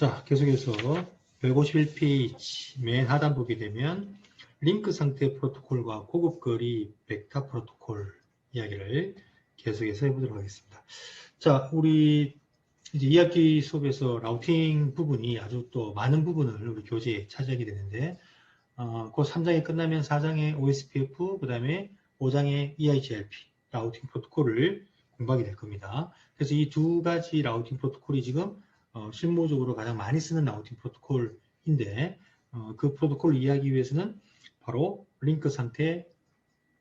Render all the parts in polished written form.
자, 계속해서 151페이지 맨 하단 보게 되면 링크 상태 프로토콜과 고급 거리 벡터 프로토콜 이야기를 계속해서 해보도록 하겠습니다. 자, 우리 이제 2학기 수업에서 라우팅 부분이 아주 또 많은 부분을 우리 교재에 차지하게 되는데, 그 3장이 끝나면 4장의 OSPF, 그 다음에 5장의 EIGRP 라우팅 프로토콜을 공부하게 될 겁니다. 그래서 이 두 가지 라우팅 프로토콜이 지금 실무적으로 가장 많이 쓰는 라우팅 프로토콜인데, 그 프로토콜을 이해하기 위해서는 바로 링크 상태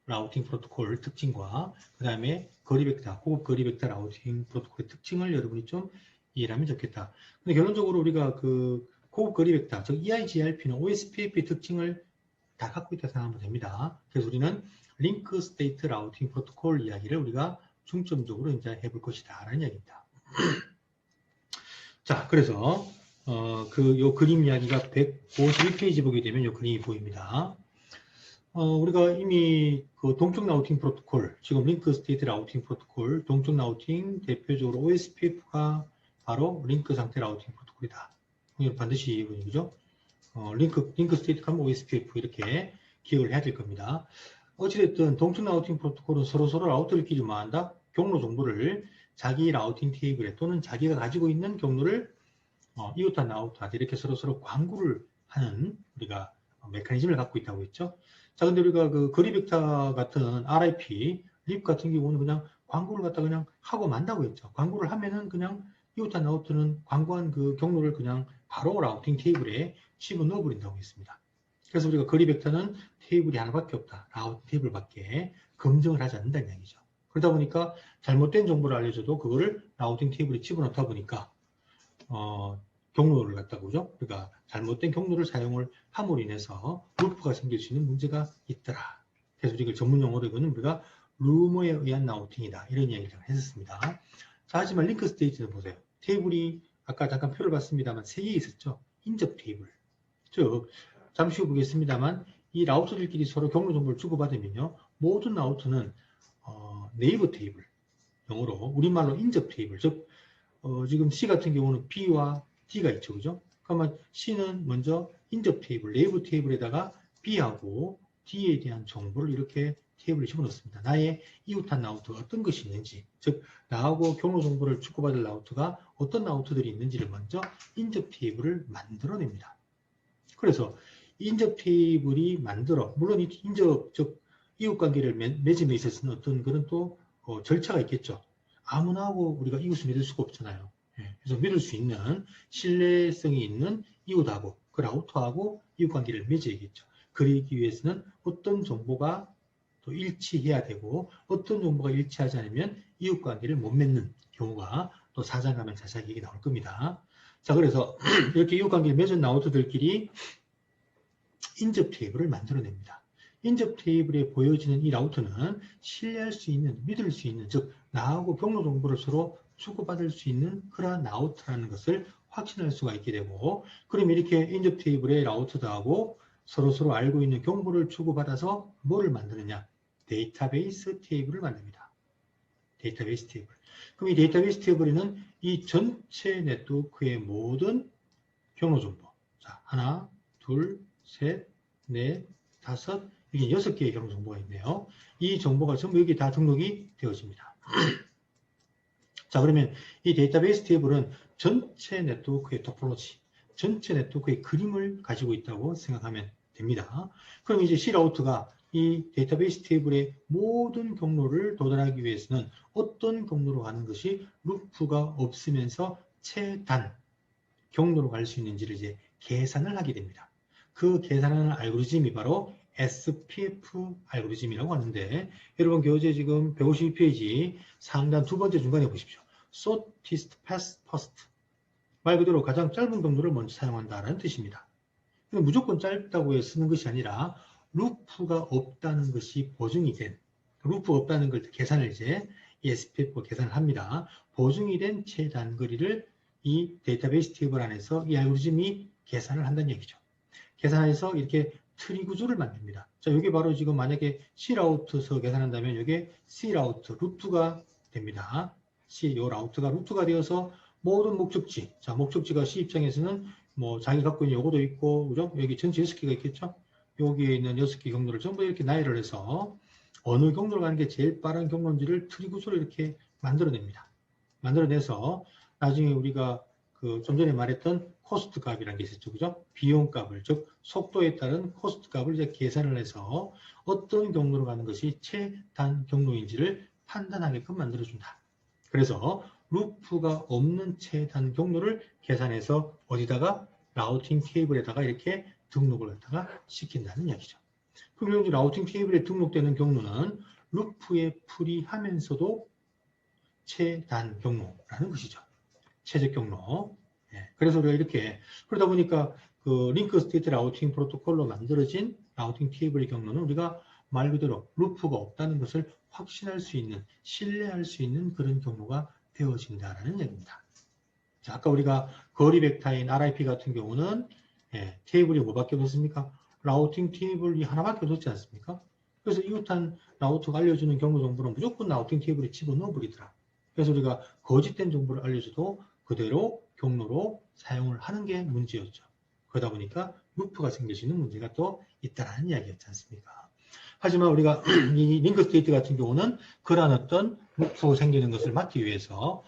라우팅 프로토콜 특징과 그 다음에 거리 벡터, 고급 거리 벡터 라우팅 프로토콜의 특징을 여러분이 좀 이해를 하면 좋겠다. 근데 결론적으로 우리가 그 고급 거리 벡터, 즉 EIGRP는 OSPF의 특징을 다 갖고 있다고 생각하면 됩니다. 그래서 우리는 링크 스테이트 라우팅 프로토콜 이야기를 우리가 중점적으로 이제 해볼 것이다 라는 이야기입니다. 자, 그래서 요 그림 이야기가 151페이지 보게 되면 요 그림이 보입니다. 우리가 이미 그 동쪽 라우팅 프로토콜, 지금 링크 스테이트 라우팅 프로토콜, 동쪽 라우팅 대표적으로 OSPF가 바로 링크 상태 라우팅 프로토콜이다. 이건 반드시 그죠? 링크 스테이트 하면 OSPF 이렇게 기억을 해야 될 겁니다. 어찌됐든 동쪽 라우팅 프로토콜은 서로 라우터들끼리 뭐 한다? 경로 정보를 자기 라우팅 테이블에 또는 자기가 가지고 있는 경로를 이웃한 라우터한테 이렇게 서로 광구를 하는 우리가 메커니즘을 갖고 있다고 했죠. 자, 근데 우리가 그 거리 벡터 같은 RIP, 립 같은 경우는 그냥 광고를 갖다 그냥 하고 만다고 했죠. 광고를 하면은 그냥 이웃한 라우터는 광고한 그 경로를 그냥 바로 라우팅 테이블에 집어넣어 버린다고 했습니다. 그래서 우리가 거리 벡터는 테이블이 하나밖에 없다. 라우팅 테이블밖에 검증을 하지 않는다는 얘기죠. 그러다 보니까 잘못된 정보를 알려줘도 그거를 라우팅 테이블에 집어넣다 보니까 경로를 갖다 보죠. 그러니까 잘못된 경로를 사용을 함으로 인해서 루프가 생길 수 있는 문제가 있더라. 그래서 이걸 전문 용어로 이거는 우리가 루머에 의한 라우팅이다. 이런 이야기를 했었습니다. 자, 하지만 링크 스테이트는 보세요. 테이블이 아까 잠깐 표를 봤습니다만 3개 있었죠. 인접 테이블. 즉, 잠시 후 보겠습니다만 이 라우터들끼리 서로 경로 정보를 주고받으면요. 모든 라우터는 네이버 테이블, 영어로 우리말로 인접 테이블, 즉 지금 C 같은 경우는 B와 D가 있죠, 그죠? 그러면 C는 먼저 인접 테이블, 네이버 테이블에다가 B하고 D에 대한 정보를 이렇게 테이블에 집어넣습니다. 나의 이웃한 라우터가 어떤 것이 있는지, 즉 나하고 경로 정보를 주고받을 라우터가 어떤 라우터들이 있는지를 먼저 인접 테이블을 만들어냅니다. 그래서 인접 테이블이 물론 이 인접, 즉 이웃관계를 맺음에 있어서는 어떤 그런 또 절차가 있겠죠. 아무나 하고 우리가 이웃을 믿을 수가 없잖아요. 그래서 믿을 수 있는 신뢰성이 있는 이웃하고 그 라우터하고 이웃관계를 맺어야겠죠. 그러기 위해서는 어떤 정보가 또 일치해야 되고 어떤 정보가 일치하지 않으면 이웃관계를 못 맺는 경우가 또 4장 가면 자세하게 얘기 나올 겁니다. 자, 그래서 이렇게 이웃관계를 맺은 라우터들끼리 인접 테이블을 만들어냅니다. 인접 테이블에 보여지는 이 라우터는 신뢰할 수 있는, 믿을 수 있는, 즉 나하고 경로 정보를 서로 주고받을 수 있는 그러한 라우터라는 것을 확신할 수가 있게 되고, 그럼 이렇게 인접 테이블의 라우터들하고 서로 알고 있는 정보를 주고받아서 뭐를 만드느냐? 데이터베이스 테이블을 만듭니다. 데이터베이스 테이블. 그럼 이 데이터베이스 테이블에는 이 전체 네트워크의 모든 경로 정보, 자, 하나, 둘, 셋, 넷, 다섯, 이게 6개의 경로 정보가 있네요. 이 정보가 전부 여기 다 등록이 되어집니다. 자, 그러면 이 데이터베이스 테이블은 전체 네트워크의 토폴로지, 전체 네트워크의 그림을 가지고 있다고 생각하면 됩니다. 그럼 이제 C 라우트가 이 데이터베이스 테이블의 모든 경로를 도달하기 위해서는 어떤 경로로 가는 것이 루프가 없으면서 최단 경로로 갈 수 있는지를 이제 계산을 하게 됩니다. 그 계산하는 알고리즘이 바로 SPF 알고리즘이라고 하는데, 여러분 교재 지금 152페이지 상단 두 번째 중간에 보십시오. Shortest Path First. 말 그대로 가장 짧은 경로를 먼저 사용한다는 뜻입니다. 무조건 짧다고 해서 쓰는 것이 아니라 루프가 없다는 것이 보증이 된, 루프가 없다는 걸 계산을 이제 SPF 계산을 합니다. 보증이 된 최단 거리를 이 데이터베이스 테이블 안에서 이 알고리즘이 계산을 한다는 얘기죠. 계산해서 이렇게 트리 구조를 만듭니다. 자, 이게 바로 지금 만약에 C 라우트에서 계산한다면 이게 C 라우트, 루트가 됩니다. C, 요 라우트가 루트가 되어서 모든 목적지. 자, 목적지가 C 입장에서는 뭐 자기 갖고 있는 요거도 있고, 그죠? 여기 전체 6개가 있겠죠? 여기에 있는 6개 경로를 전부 이렇게 나열을 해서 어느 경로로 가는 게 제일 빠른 경로인지를 트리 구조로 이렇게 만들어냅니다. 만들어내서 나중에 우리가 그 좀 전에 말했던 코스트 값이라는 게 있었죠. 그죠? 비용 값을, 즉 속도에 따른 코스트 값을 이제 계산을 해서 어떤 경로로 가는 것이 최단 경로인지를 판단하게끔 만들어준다. 그래서 루프가 없는 최단 경로를 계산해서 어디다가 라우팅 테이블에다가 이렇게 등록을 갖다가 시킨다는 이야기죠. 그럼 여기 라우팅 테이블에 등록되는 경로는 루프에 풀이하면서도 최단 경로라는 것이죠. 최적 경로. 예, 그래서 우리가 이렇게 그러다 보니까 그 링크 스테이트 라우팅 프로토콜로 만들어진 라우팅 테이블의 경로는 우리가 말 그대로 루프가 없다는 것을 확신할 수 있는, 신뢰할 수 있는 그런 경로가 되어진다라는 얘기입니다. 자, 아까 우리가 거리 벡터인 RIP 같은 경우는 테이블이 뭐밖에 없습니까? 라우팅 테이블이 하나밖에 없지 않습니까? 그래서 이웃한 라우터가 알려주는 경로 정보는 무조건 라우팅 테이블에 집어넣어 버리더라. 그래서 우리가 거짓된 정보를 알려줘도 그대로 경로로 사용을 하는 게 문제였죠. 그러다 보니까 루프가 생길 수 있는 문제가 또 있다라는 이야기였지 않습니까? 하지만 우리가 이 링크 스테이트 같은 경우는 그러한 어떤 루프가 생기는 것을 막기 위해서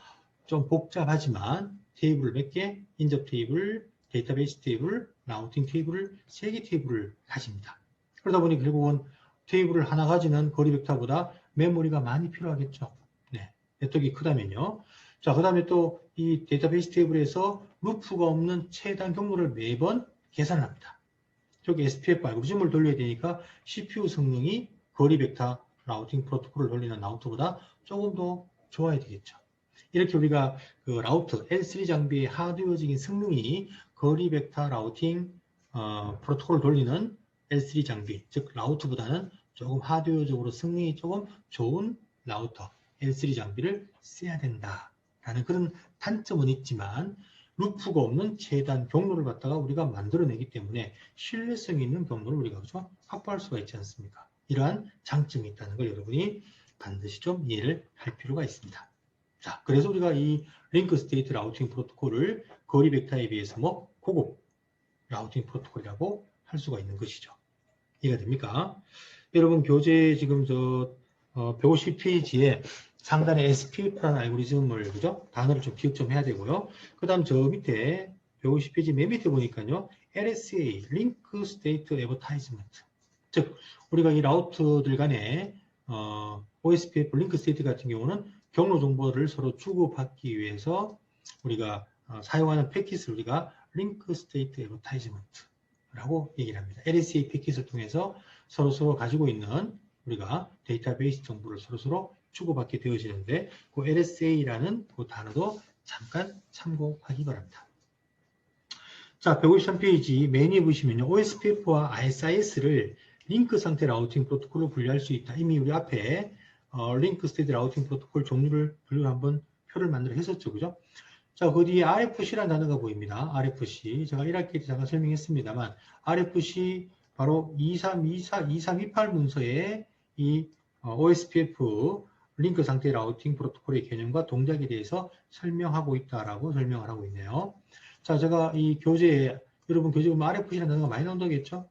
좀 복잡하지만 테이블을 몇 개, 인접 테이블, 데이터베이스 테이블, 라우팅 테이블을 3개 테이블을 가집니다. 그러다 보니 결국은 테이블을 하나 가지는 거리 벡터보다 메모리가 많이 필요하겠죠. 네, 네트워크가 크다면요. 자, 그 다음에 또 이 데이터베이스 테이블에서 루프가 없는 최단 경로를 매번 계산을 합니다. 저기 SPF 알고리즘을 돌려야 되니까 CPU 성능이 거리 벡터 라우팅 프로토콜을 돌리는 라우터보다 조금 더 좋아야 되겠죠. 이렇게 우리가 그 라우터 L3 장비의 하드웨어적인 성능이 거리 벡터 라우팅 프로토콜을 돌리는 L3 장비, 즉 라우터보다는 조금 하드웨어적으로 성능이 조금 좋은 라우터 L3 장비를 써야 된다라는 그런 단점은 있지만 루프가 없는 최단 경로를 갖다가 우리가 만들어내기 때문에 신뢰성 있는 경로를 우리가 확보할 수가 있지 않습니까? 이러한 장점이 있다는 걸 여러분이 반드시 좀 이해를 할 필요가 있습니다. 자, 그래서 우리가 이 링크 스테이트 라우팅 프로토콜을 거리 벡터에 비해서 뭐 고급 라우팅 프로토콜이라고 할 수가 있는 것이죠. 이해가 됩니까? 여러분 교재 지금 저 150페이지에 상단에 SPF라는 알고리즘을 그죠? 단어를 좀 기억 좀 해야 되고요. 그 다음 저 밑에 150페이지 맨 밑에 보니까요. LSA, Link State Advertisement. 즉 우리가 이 라우터들 간에 OSPF, 링크 스테이트 같은 경우는 경로 정보를 서로 주고받기 위해서 우리가 사용하는 패킷을 우리가 링크 스테이트 애버타이즈먼트라고 얘기를 합니다. LSA 패킷을 통해서 서로 가지고 있는 우리가 데이터베이스 정보를 서로 주고받게 되어지는데 그 LSA라는 그 단어도 잠깐 참고하기 바랍니다. 자, 153페이지 메뉴에 보시면요. OSPF와 ISIS를 링크 상태 라우팅 프로토콜로 분류할 수 있다. 이미 우리 앞에 링크 스테이트 라우팅 프로토콜 종류를 분류 한번 표를 만들어 했었죠. 그죠? 자, 그 뒤에 RFC라는 단어가 보입니다. RFC. 제가 1학기 때 잠깐 설명했습니다만, RFC 바로 2328 문서에 이 OSPF 링크 상태 라우팅 프로토콜의 개념과 동작에 대해서 설명하고 있다라고 설명을 하고 있네요. 자, 제가 이 교재에, 여러분 교재 보면 RFC라는 단어가 많이 나온다겠죠?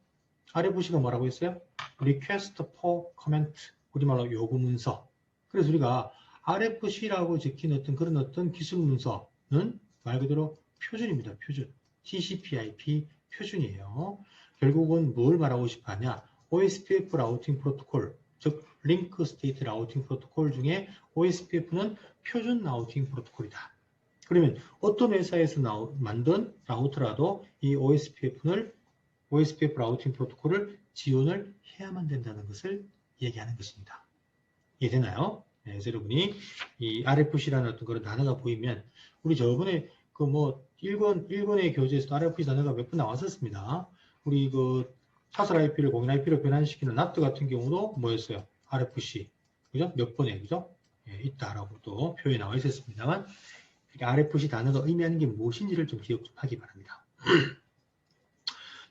RFC가 뭐라고 했어요? Request for Comment. 우리말로 요구 문서. 그래서 우리가 RFC라고 적힌 그런 어떤 기술 문서는 말 그대로 표준입니다. 표준. TCP/IP 표준이에요. 결국은 뭘 말하고 싶어 하냐? OSPF 라우팅 프로토콜, 즉 링크 스테이트 라우팅 프로토콜 중에 OSPF는 표준 라우팅 프로토콜이다. 그러면 어떤 회사에서 만든 라우터라도 이 OSPF 라우팅 프로토콜을 지원을 해야만 된다는 것을 얘기하는 것입니다. 이해되나요? 네, 그래서 여러분이 이 RFC라는 어떤 그런 단어가 보이면 우리 저번에 그 뭐 1권의 교재에서도 RFC 단어가 몇 번 나왔었습니다. 우리 그 사설 IP를 공인 IP로 변환시키는 NAT 같은 경우도 뭐였어요? RFC. 그죠? 몇 번에, 그죠? 예, 있다라고 또 표에 나와 있었습니다만 RFC 단어가 의미하는 게 무엇인지를 좀 기억 좀 하기 바랍니다.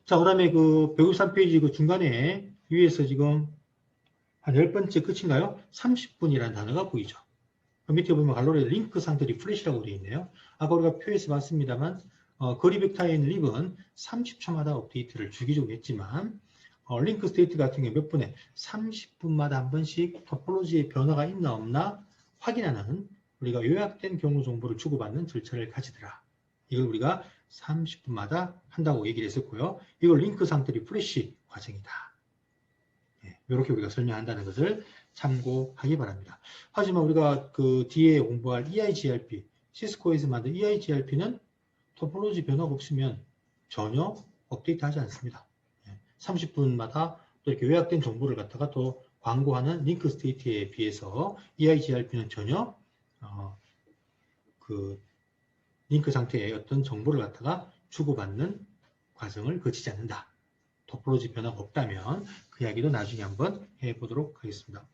자, 그 다음에 그 153페이지 그 중간에 위에서 지금 한 10번째 끝인가요? 30분이라는 단어가 보이죠. 그 밑에 보면 갈로리에 링크 상태 리프레시라고 되어 있네요. 아까 우리가 표에서 봤습니다만 거리 벡터에 있는 립은 30초마다 업데이트를 주기적으로 했지만 링크 스테이트 같은 경우 몇 분에 30분마다 한 번씩 토폴로지의 변화가 있나 없나 확인하는 우리가 요약된 경로 정보를 주고받는 절차를 가지더라. 이걸 우리가 30분마다 한다고 얘기를 했었고요. 이걸 링크 상태 리프레시 과정이다. 이렇게 우리가 설명한다는 것을 참고하기 바랍니다. 하지만 우리가 그 뒤에 공부할 EIGRP, 시스코에서 만든 EIGRP는 토폴로지 변화가 없으면 전혀 업데이트 하지 않습니다. 30분마다 또 이렇게 요약된 정보를 갖다가 또 광고하는 링크 스테이트에 비해서 EIGRP는 전혀 그 링크 상태의 어떤 정보를 갖다가 주고받는 과정을 거치지 않는다. 토폴로지 변화가 없다면 그 이야기도 나중에 한번 해보도록 하겠습니다.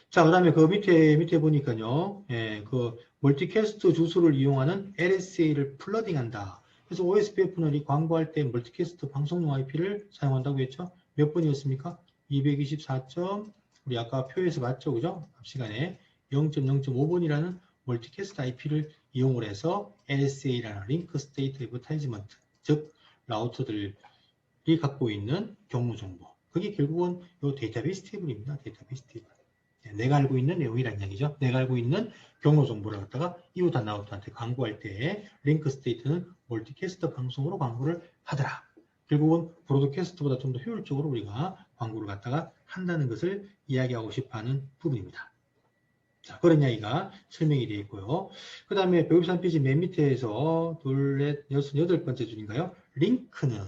자, 그 다음에 그 밑에 보니까요, 그 멀티캐스트 주소를 이용하는 LSA를 플러딩한다. 그래서 OSPF는 이 광고할 때 멀티캐스트 방송용 IP를 사용한다고 했죠. 몇 번이었습니까? 224. 우리 아까 표에서 봤죠, 그죠? 앞 시간에 0.0.5번이라는 멀티캐스트 IP를 이용을 해서 LSA라는 링크 스테이트 애버타이즈먼트, 즉 라우터들이 갖고 있는 경로 정보. 그게 결국은 이 데이터베이스 테이블입니다. 데이터베이스 테이블. 내가 알고 있는 내용이라는 이야기죠. 내가 알고 있는 경로 정보를 갖다가 이웃한 아웃한테 광고할 때 링크 스테이트는 멀티캐스트 방송으로 광고를 하더라. 결국은 브로드캐스트보다 좀 더 효율적으로 우리가 광고를 갖다가 한다는 것을 이야기하고 싶어하는 부분입니다. 자, 그런 이야기가 설명이 되어 있고요. 그 다음에 153페이지 맨 밑에서 둘, 넷, 여덟 번째 줄인가요? 링크는,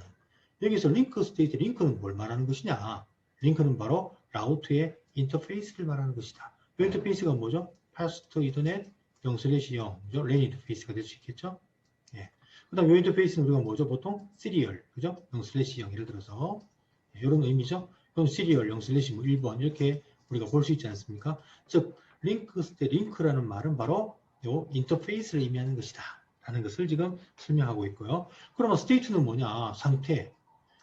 여기서 링크 스테이트, 링크는 뭘 말하는 것이냐? 링크는 바로 라우트의 인터페이스를 말하는 것이다. 이 인터페이스가 뭐죠? 파스트 이더넷 0/0, 랜 인터페이스가 될 수 있겠죠? 예. 그 다음 이 인터페이스는 우리가 뭐죠? 보통 시리얼, 그죠? 0/0, 예를 들어서 이런 의미죠? 그럼 시리얼 0/1번 이렇게 우리가 볼 수 있지 않습니까? 즉 링크 스테이트, 링크라는 말은 바로 이 인터페이스를 의미하는 것이다 라는 것을 지금 설명하고 있고요. 그러면 스테이트는 뭐냐? 상태.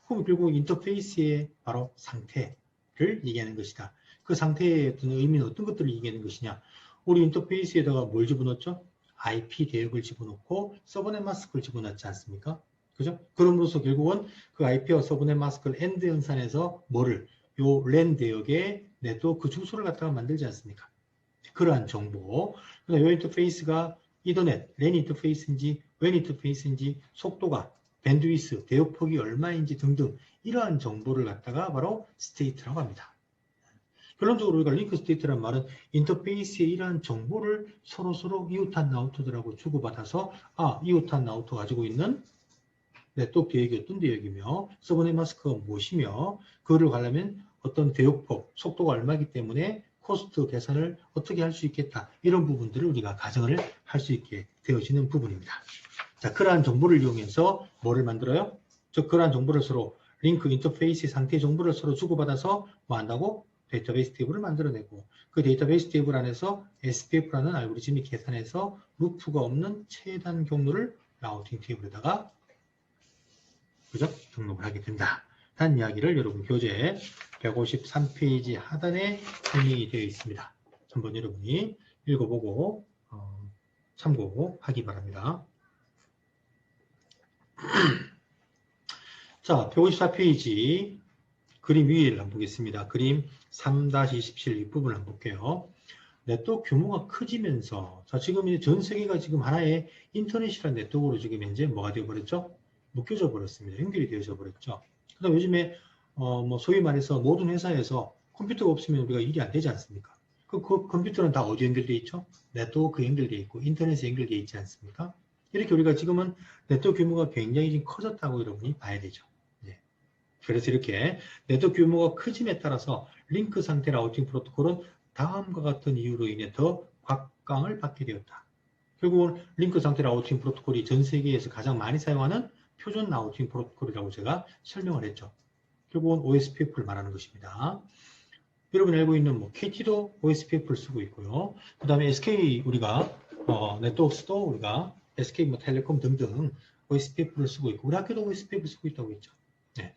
그럼 결국 인터페이스의 바로 상태를 얘기하는 것이다. 그 상태의 어떤 의미는 어떤 것들을 얘기하는 것이냐? 우리 인터페이스에다가 뭘 집어넣었죠? IP 대역을 집어넣고 서브넷 마스크를 집어넣지 않습니까? 그죠? 그럼으로써 결국은 그 IP와 서브넷 마스크를 엔드 연산해서 뭐를? 요 랜 대역에 네트워크 주소를 갖다가 만들지 않습니까? 그러한 정보. 그다음 요 인터페이스가 이더넷, 랜 인터페이스인지 웬 인터페이스인지 속도가 밴드위스, 대역폭이 얼마인지 등등 이러한 정보를 갖다가 바로 스테이트라고 합니다. 결론적으로 우리가 링크 스테이트란 말은 인터페이스의 이러한 정보를 서로 이웃한 라우터들하고 주고받아서 이웃한 라우터 가지고 있는 네트워크 대역이 어떤 대역이며 서브넷 마스크가 무엇이며 그거를 가려면 어떤 대역폭, 속도가 얼마이기 때문에 코스트 계산을 어떻게 할 수 있겠다. 이런 부분들을 우리가 가정을 할 수 있게 되어지는 부분입니다. 자, 그러한 정보를 이용해서 뭐를 만들어요? 즉, 그러한 정보를 서로 링크 인터페이스 상태 정보를 서로 주고받아서 뭐 한다고? 데이터베이스 테이블을 만들어내고 그 데이터베이스 테이블 안에서 SPF라는 알고리즘이 계산해서 루프가 없는 최단 경로를 라우팅 테이블에다가 그죠? 등록을 하게 된다. 한 이야기를 여러분 교재 153페이지 하단에 설명이 되어 있습니다. 한번 여러분이 읽어보고 참고하기 바랍니다. 자, 154페이지 그림 위를 한번 보겠습니다. 그림 3-27 윗부분을 한번 볼게요. 네트워크 규모가 커지면서 자, 지금 이제 전 세계가 지금 하나의 인터넷이라는 네트워크로 지금 현재 뭐가 되어버렸죠? 묶여져 버렸습니다. 연결이 되어져 버렸죠. 그다음 요즘에 뭐 소위 말해서 모든 회사에서 컴퓨터가 없으면 우리가 일이 안 되지 않습니까? 그 컴퓨터는 다 어디 연결되어 있죠? 네트워크 연결되어 있고 인터넷에 연결되어 있지 않습니까? 이렇게 우리가 지금은 네트워크 규모가 굉장히 지금 커졌다고 여러분이 봐야 되죠. 네. 그래서 이렇게 네트워크 규모가 커짐에 따라서 링크 상태 라우팅 프로토콜은 다음과 같은 이유로 인해 더 곽강을 받게 되었다. 결국은 링크 상태 라우팅 프로토콜이 전 세계에서 가장 많이 사용하는 표준 라우팅 프로토콜이라고 제가 설명을 했죠. 결국은 OSPF를 말하는 것입니다. 여러분이 알고 있는 뭐 KT도 OSPF를 쓰고 있고요. 그 다음에 SK 우리가 네트워크스도 우리가 SK 뭐 텔레콤 등등 OSPF를 쓰고 있고 우리 학교도 OSPF 쓰고 있다고 했죠. 네.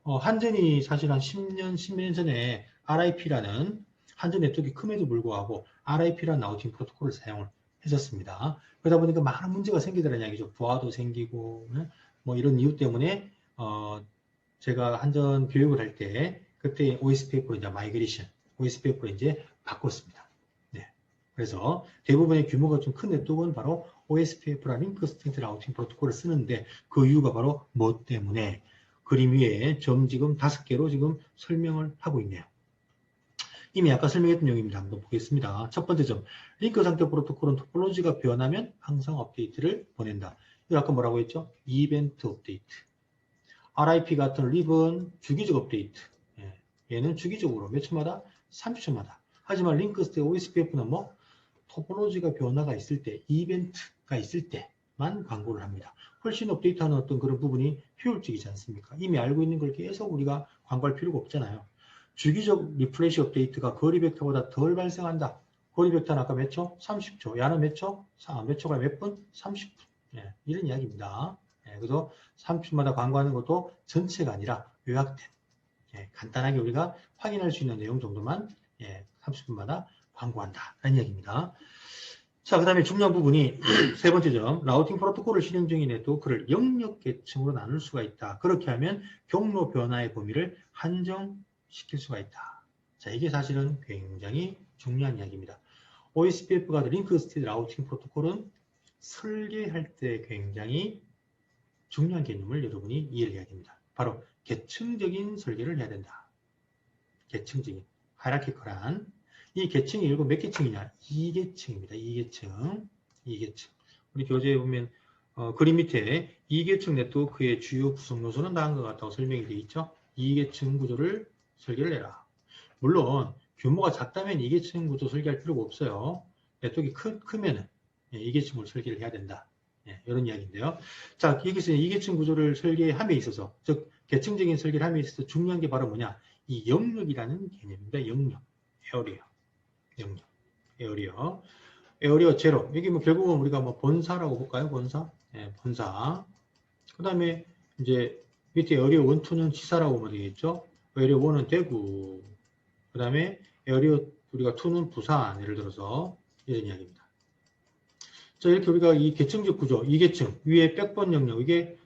한전이 사실 한 10년 전에 RIP라는 한전 네트워크가 큼에도 불구하고 RIP라는 라우팅 프로토콜을 사용을 했었습니다. 그러다 보니까 많은 문제가 생기더라는 이야기죠. 부하도 생기고 뭐 이런 이유 때문에 제가 한전 교육을 할 때 그때 OSPF로 이제 마이그레이션, OSPF로 이제 바꿨습니다. 네. 그래서 대부분의 규모가 좀 큰 네트워크는 바로 OSPF라는 링크 스테이트 라우팅 프로토콜을 쓰는데 그 이유가 바로 뭐 때문에 그림 위에 점 지금 5개로 지금 설명을 하고 있네요. 이미 아까 설명했던 내용입니다. 한번 보겠습니다. 첫 번째 점, 링크 상태 프로토콜은 토폴로지가 변하면 항상 업데이트를 보낸다. 이거 아까 뭐라고 했죠? 이벤트 업데이트. RIP 같은 립은 주기적 업데이트. 얘는 주기적으로 몇 초마다? 30초마다. 하지만 링크 스테이트 OSPF는 뭐? 토폴로지가 변화가 있을 때, 이벤트가 있을 때만 광고를 합니다. 훨씬 업데이트하는 어떤 그런 부분이 효율적이지 않습니까? 이미 알고 있는 걸 계속 우리가 광고할 필요가 없잖아요. 주기적 리프레시 업데이트가 거리 벡터보다 덜 발생한다. 거리 벡터는 아까 몇 초? 30초. 야는 몇 초? 몇 초가 몇 분? 30분. 이런 이야기입니다. 그래서 30분마다 광고하는 것도 전체가 아니라 요약된 간단하게 우리가 확인할 수 있는 내용 정도만 30분마다 광고한다. 라는 이야기입니다. 자, 그 다음에 중요한 부분이 세 번째 점, 라우팅 프로토콜을 실행 중인 네트워크를 영역 계층으로 나눌 수가 있다. 그렇게 하면 경로 변화의 범위를 한정시킬 수가 있다. 자, 이게 사실은 굉장히 중요한 이야기입니다. OSPF가 링크 스테이트 라우팅 프로토콜은 설계할 때 굉장히 중요한 개념을 여러분이 이해를 해야 됩니다. 바로 계층적인 설계를 해야 된다. 계층적인, 하이라키컬한 이 계층이 일곱 몇 계층이냐? 2계층입니다. 2계층. 2계층. 우리 교재에 보면 그림 밑에 2계층 네트워크의 주요 구성 요소는 다음과 같다고 설명이 되어 있죠. 2계층 구조를 설계를 해라. 물론 규모가 작다면 2계층 구조 설계할 필요가 없어요. 네트워크가 크면은 2계층으로 설계를 해야 된다. 이런 이야기인데요. 자, 여기서 2계층 구조를 설계함에 있어서, 즉 계층적인 설계를 함에 있어서 중요한 게 바로 뭐냐? 이 영역이라는 개념입니다. 영역. 에어리어. 영역. 에어리어 제로. 여기 뭐 결국은 우리가 뭐 본사라고 볼까요? 본사. 본사. 그 다음에 이제 밑에 에어리어 1, 2는 지사라고 보면 되겠죠? 에어리어 1은 대구. 그 다음에 에어리어 우리가 2는 부산. 예를 들어서 이런 이야기입니다. 자, 이렇게 우리가 이 계층적 구조, 2계층, 위에 백번 영역, 이게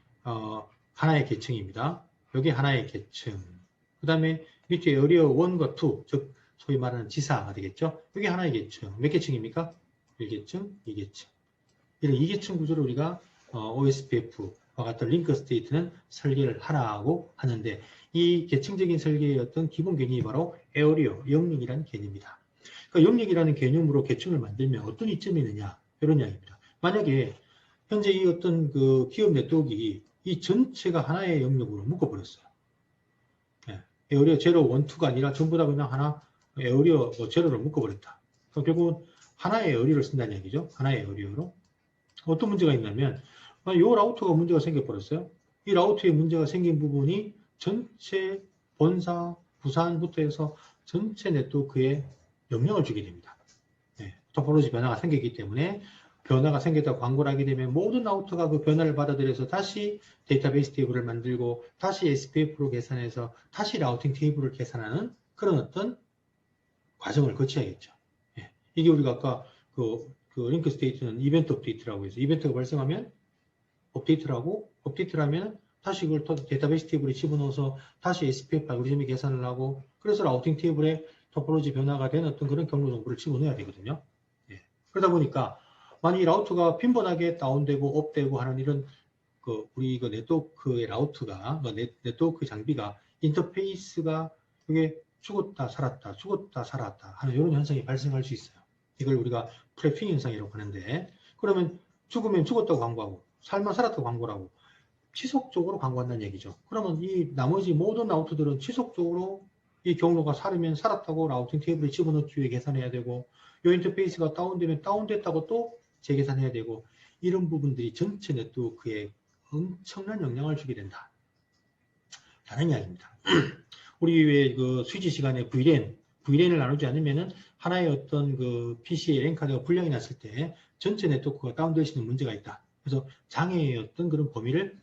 하나의 계층입니다. 여기 하나의 계층. 그 다음에 밑에 에어리어 1과 2, 즉 소위 말하는 지사가 되겠죠. 여기 하나의 계층. 몇 계층입니까? 1계층, 2계층. 이런 2계층 구조를 우리가 OSPF와 같은 링크 스테이트는 설계를 하라고 하는데 이 계층적인 설계의 어떤 기본 개념이 바로 에어리어, 영역이라는 개념입니다. 그러니까 영역이라는 개념으로 계층을 만들면 어떤 이점이 있느냐 이런 이야기입니다. 만약에 현재 이 어떤 그 기업 네트워크가 이 전체가 하나의 영역으로 묶어버렸어요. 에어리어 제로, 1, 2가 아니라 전부 다 그냥 하나 에어리어 제로를 묶어버렸다. 그럼 결국은 하나의 에어리어를 쓴다는 얘기죠. 하나의 에어리어로. 어떤 문제가 있냐면 이 라우터가 문제가 생겨버렸어요. 이 라우터에 문제가 생긴 부분이 전체 본사, 부산부터 해서 전체 네트워크에 영향을 주게 됩니다. 토폴로지 변화가 생기기 때문에 변화가 생겼다고 광고를 하게 되면 모든 라우터가 그 변화를 받아들여서 다시 데이터베이스 테이블을 만들고 다시 SPF로 계산해서 다시 라우팅 테이블을 계산하는 그런 어떤 과정을 거쳐야겠죠. 이게 우리가 아까 그 링크 스테이트는 이벤트 업데이트라고 해서 이벤트가 발생하면 업데이트를 하고 업데이트를 하면 다시 그걸 데이터베이스 테이블에 집어넣어서 다시 SPF 알고리즘에 계산을 하고 그래서 라우팅 테이블에 토폴로지 변화가 된 어떤 그런 경로 정보를 집어넣어야 되거든요. 그러다 보니까 만약 이 라우터가 빈번하게 다운되고 업되고 하는 이런 우리 네트워크의 라우터가 네트워크 장비가 인터페이스가 이게 죽었다 살았다 하는 이런 현상이 발생할 수 있어요. 이걸 우리가 프레핑 현상이라고 하는데 그러면 죽으면 죽었다고 광고하고 살면 살았다고 광고를 하고 지속적으로 광고한다는 얘기죠. 그러면 이 나머지 모든 라우터들은 지속적으로 이 경로가 살으면 살았다고 라우팅 테이블에 집어넣기 위해 계산해야 되고 이 인터페이스가 다운되면 다운됐다고 또 재계산해야 되고 이런 부분들이 전체 네트워크에 엄청난 영향을 주게 된다. 라는 이야기입니다. 우리 왜 그 스위치 시간에 VLAN을 나누지 않으면은 하나의 어떤 그 PC의 랜카드가 불량이 났을 때 전체 네트워크가 다운될 수 있는 문제가 있다. 그래서 장애의 어떤 그런 범위를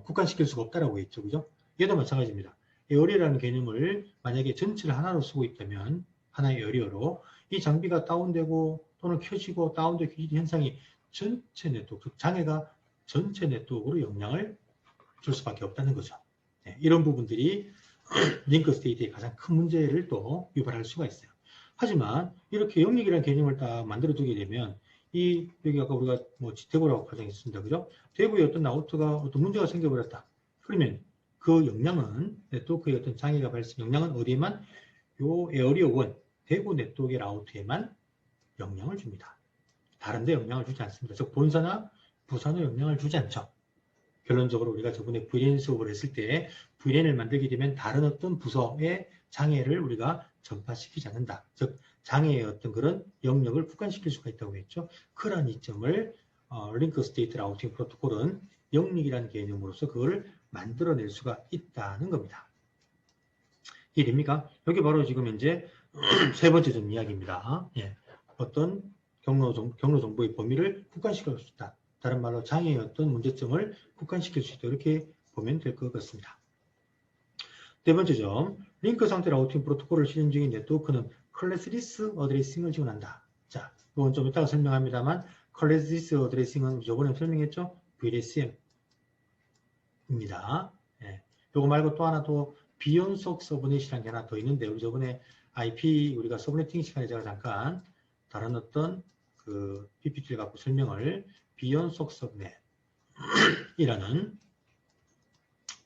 국한시킬 수가 없다라고 했죠. 그죠? 얘도 마찬가지입니다. 에어리어라는 개념을 만약에 전체를 하나로 쓰고 있다면 하나의 에어리어로 이 장비가 다운되고 또는 켜지고 다운되고 켜지는 현상이 전체 네트워크, 장애가 전체 네트워크로 영향을 줄 수밖에 없다는 거죠. 네, 이런 부분들이 링크 스테이트의 가장 큰 문제를 또 유발할 수가 있어요. 하지만 이렇게 영역이라는 개념을 딱 만들어 두게 되면 여기 아까 우리가 뭐 대구라고 가정했습니다. 그죠? 대구에 어떤 라우터가 어떤 문제가 생겨버렸다. 그러면 그 영향은 네트워크의 어떤 장애가 발생, 영향은 어디에만? 요 에어리어 1, 대구 네트워크의 라우터에만 영향을 줍니다. 다른 데 영향을 주지 않습니다. 즉 본사나 부사는 영향을 주지 않죠. 결론적으로 우리가 저번에 VLAN 수업을 했을 때 VLAN을 만들게 되면 다른 어떤 부서의 장애를 우리가 전파시키지 않는다. 즉 장애의 어떤 그런 영역을 국한시킬 수가 있다고 했죠. 그러한 이점을 링크 스테이트 라우팅 프로토콜은 영역이라는 개념으로서 그거를 만들어낼 수가 있다는 겁니다. 이해됩니까? 여기 바로 지금 이제 세 번째 전 이야기입니다. 예. 어떤 경로 정보의 범위를 국한시킬 수 있다. 다른 말로 장애의 어떤 문제점을 국한시킬 수 있다. 이렇게 보면 될 것 같습니다. 네 번째 점, 링크 상태 라우팅 프로토콜을 실행 중인 네트워크는 클래스리스 어드레싱을 지원한다. 자, 이건 좀 이따가 설명합니다만 클래스리스 어드레싱은 저번에 설명했죠? VLSM입니다. 예. 요거 말고 또 하나 또 비연속 서브넷이라는 게 하나 더 있는데 우리 저번에 IP 우리가 서브네팅 시간에 제가 잠깐 다른 어떤 그 PPT를 갖고 설명을 비연속 서브넷이라는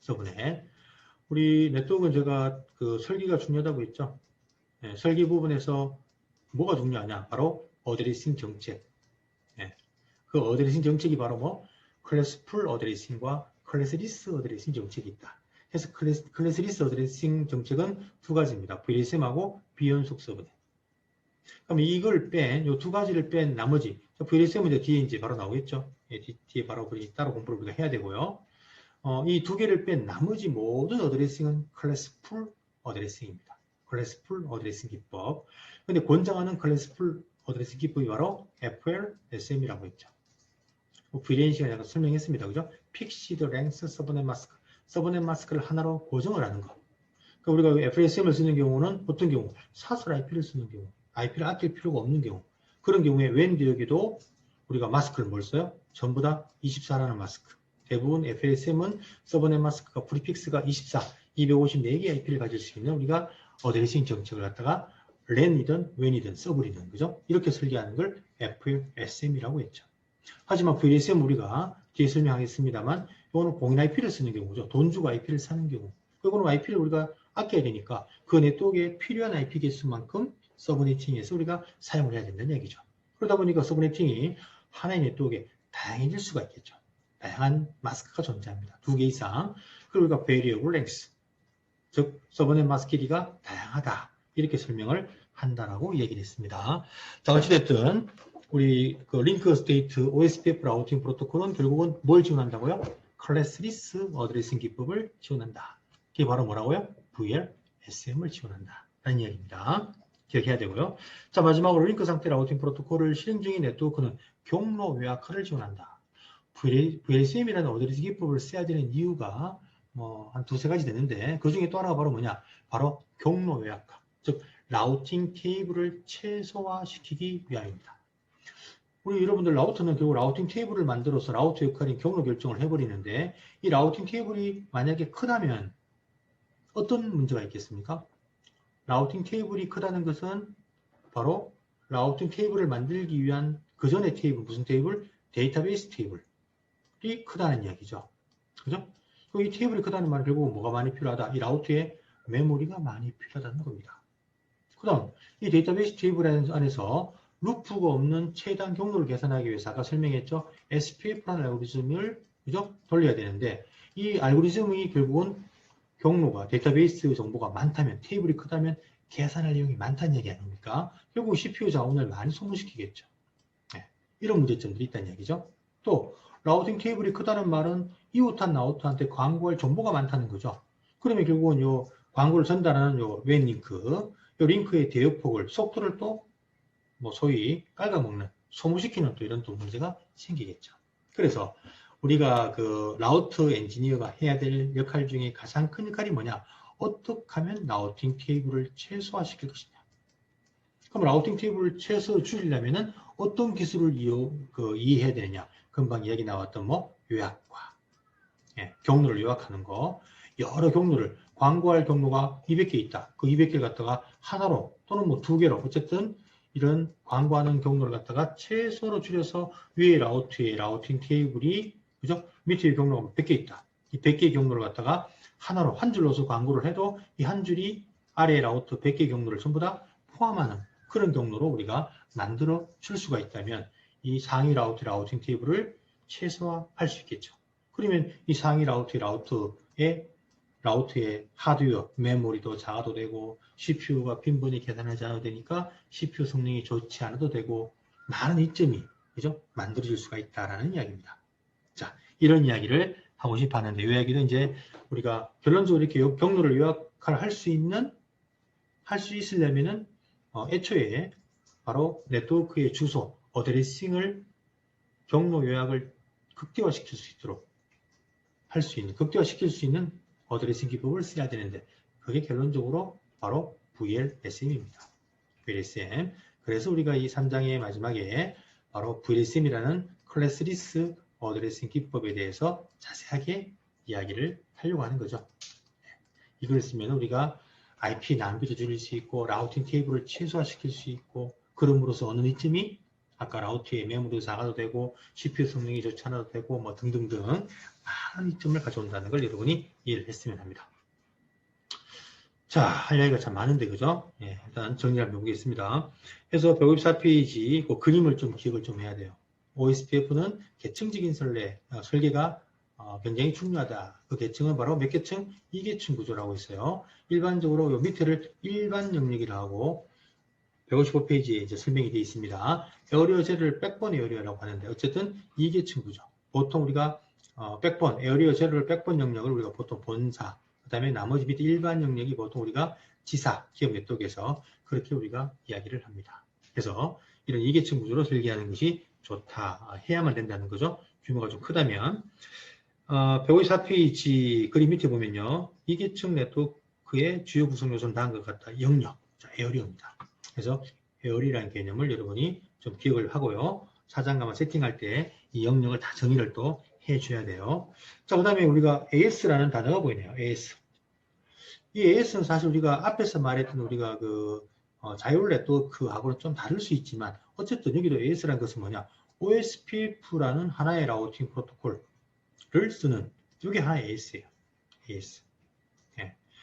서브넷. 우리 네트워크는 제가 그 설계가 중요하다고 했죠. 예, 설계 부분에서 뭐가 중요하냐? 바로 어드레싱 정책. 예, 그 어드레싱 정책이 바로 뭐 클래스풀 어드레싱과 클래스리스 어드레싱 정책이 있다. 그래서 클래스리스 어드레싱 정책은 두 가지입니다. VLSM하고 비연속 서브넷. 그럼 이걸 뺀, 요 두 가지를 뺀 나머지, VLSM은 이제 뒤에 이제 바로 나오겠죠. 예, 뒤에 바로 따로 공부를 우리가 해야 되고요. 이 두 개를 뺀 나머지 모든 어드레싱은 클래스풀 어드레싱입니다. 클래스풀 어드레싱 기법. 근데 권장하는 클래스풀 어드레싱 기법이 바로 FLSM이라고 했죠. VLAN 시간에 제가 설명했습니다. 그죠? 픽시드 랭스 서브넷 마스크. 서브넷 마스크를 하나로 고정을 하는 거. 그러니까 우리가 FLSM을 쓰는 경우는 어떤 경우? 사설 IP를 쓰는 경우. IP를 아낄 필요가 없는 경우. 그런 경우에 WAN 지역에도 우리가 마스크를 뭘 써요? 전부 다 24라는 마스크. 대부분 FLSM은 서버넷 마스크가 프리픽스가 24, 254개의 IP를 가질 수 있는 우리가 어드레싱 정책을 갖다가 LAN이든 WAN이든 서브리든 그죠? 이렇게 설계하는 걸 FLSM이라고 했죠. 하지만 VLSM 우리가 뒤에 설명하겠습니다만 이거는 공인 IP를 쓰는 경우죠. 돈 주고 IP를 사는 경우. 이거는 IP를 우리가 아껴야 되니까 그 네트워크에 필요한 IP 개수만큼 서브네팅해서 우리가 사용을 해야 된다는 얘기죠. 그러다 보니까 서브네팅이 하나의 네트워크에 다양해질 수가 있겠죠. 다양한 마스크가 존재합니다. 2개 이상. 그리고 우리가 variable length, 즉 서브넷 마스크 길이가 다양하다. 이렇게 설명을 한다라고 얘기를 했습니다. 자, 어찌됐든 우리 그 링크 스테이트 OSPF 라우팅 프로토콜은 결국은 뭘 지원한다고요? 클래스리스 어드레싱 기법을 지원한다. 그게 바로 뭐라고요? VLSM을 지원한다. 라는 이야기입니다. 기억해야 되고요. 자, 마지막으로 링크 상태 라우팅 프로토콜을 실행 중인 네트워크는 경로 외곽화를 지원한다. VLSM이라는 어드레싱 기법을 써야 되는 이유가 뭐 한 두세 가지 되는데 그 중에 또 하나가 바로 뭐냐? 바로 경로 외곽화. 즉 라우팅 테이블을 최소화시키기 위함입니다. 우리 여러분들 라우터는 결국 라우팅 테이블을 만들어서 라우터 역할인 경로 결정을 해버리는데 이 라우팅 테이블이 만약에 크다면 어떤 문제가 있겠습니까? 라우팅 테이블이 크다는 것은 바로 라우팅 테이블을 만들기 위한 그 전의 테이블, 무슨 테이블? 데이터베이스 테이블이 크다는 이야기죠. 그죠? 이 테이블이 크다는 말은 결국 뭐가 많이 필요하다? 이 라우터에 메모리가 많이 필요하다는 겁니다. 그 다음, 이 데이터베이스 테이블 안에서 루프가 없는 최단 경로를 계산하기 위해서 아까 설명했죠. SPF라는 알고리즘을 그죠? 돌려야 되는데 이 알고리즘이 결국은 경로가 데이터베이스 정보가 많다면 테이블이 크다면 계산할 내용이 많다는 얘기 아닙니까? 결국 CPU 자원을 많이 소모시키겠죠. 네, 이런 문제점들이 있다는 얘기죠. 또 라우팅 테이블이 크다는 말은 이웃한 나웃한테 광고할 정보가 많다는 거죠. 그러면 결국은 요 광고를 전달하는 요 웬 링크, 요 링크의 대역폭을 속도를 또 뭐 소위 깔아먹는, 소모시키는 또 이런 또 문제가 생기겠죠. 그래서 우리가 그 라우터 엔지니어가 해야 될 역할 중에 가장 큰 역할이 뭐냐? 어떻게 하면 라우팅 테이블을 최소화시킬 것이냐? 그럼 라우팅 테이블을 최소 줄이려면은 어떤 기술을 이해해야 되느냐? 금방 이야기 나왔던 뭐 요약과 경로를 요약하는 거, 여러 경로를 광고할 경로가 200개 있다. 그 200개를 갖다가 하나로 또는 뭐 2개로 어쨌든 이런 광고하는 경로를 갖다가 최소로 줄여서 위에 라우트에 라우팅 테이블이 그죠? 밑에 경로가 100개 있다. 이 100개의 경로를 갖다가 하나로 한 줄로서 광고를 해도 이 한 줄이 아래 라우트 100개 경로를 전부 다 포함하는 그런 경로로 우리가 만들어 줄 수가 있다면 이 상위 라우트 라우팅 테이블을 최소화할 수 있겠죠. 그러면 이 상위 라우트의 하드웨어, 메모리도 작아도 되고 CPU가 빈번히 계산하지 않아도 되니까 CPU 성능이 좋지 않아도 되고 많은 이점이 그죠? 만들어질 수가 있다라는 이야기입니다. 자, 이런 이야기를 하고 싶어 하는데 이 이야기는 이제 우리가 결론적으로 이렇게 경로를 요약을 할 수 있으려면은 애초에 바로 네트워크의 주소, 어드레싱을 경로 요약을 극대화시킬 수 있도록 극대화시킬 수 있는 어드레싱 기법을 써야 되는데 그게 결론적으로 바로 VLSM입니다. VLSM. 그래서 우리가 이 3장의 마지막에 바로 VLSM이라는 클래스리스 어드레싱 기법에 대해서 자세하게 이야기를 하려고 하는 거죠. 이걸 쓰면 우리가 IP 낭비도 줄일 수 있고 라우팅 테이블을 최소화시킬 수 있고 그럼으로써 어느 이점이 아까 라우트의 메모리도 작아도 되고 CPU 성능이 좋지 않아도 되고 뭐 등등등 많은 이점을 가져온다는 걸 여러분이 이해를 했으면 합니다. 자, 할 이야기가 참 많은데 그죠? 일단 정리를 한번 해보겠습니다. 그래서 154페이지 그 그림을 좀 기억을 좀 해야 돼요. OSPF는 계층적인 설계가 굉장히 중요하다. 그 계층은 바로 몇 계층? 2계층 구조라고 있어요. 일반적으로 요 밑에를 일반 영역이라고 하고 155페이지에 이제 설명이 되어 있습니다. 에어리어 제로를 백번 에어리어라고 하는데 어쨌든 2계층 구조. 보통 우리가 백번, 에어리어 제로를 백번 영역을 우리가 보통 본사, 그 다음에 나머지 밑에 일반 영역이 보통 우리가 지사, 기업 네트워크에서 그렇게 우리가 이야기를 합니다. 그래서 이런 2계층 구조로 설계하는 것이 좋다. 해야만 된다는 거죠. 규모가 좀 크다면. 154페이지 그림 밑에 보면요. 2계층 네트워크의 주요 구성 요소는 다음과 같다. 영역, 자, 에어리어입니다. 그래서 에어리라는 개념을 여러분이 좀 기억을 하고요. 사장감을 세팅할 때 이 영역을 다 정의를 또 해줘야 돼요. 자, 그 다음에 우리가 AS라는 단어가 보이네요. AS. 이 AS는 사실 우리가 앞에서 말했던 우리가 자율 네트워크하고는 좀 다를 수 있지만 어쨌든 여기도 AS라는 것은 뭐냐? OSPF라는 하나의 라우팅 프로토콜을 쓰는 이게 하나의 AS예요. AS.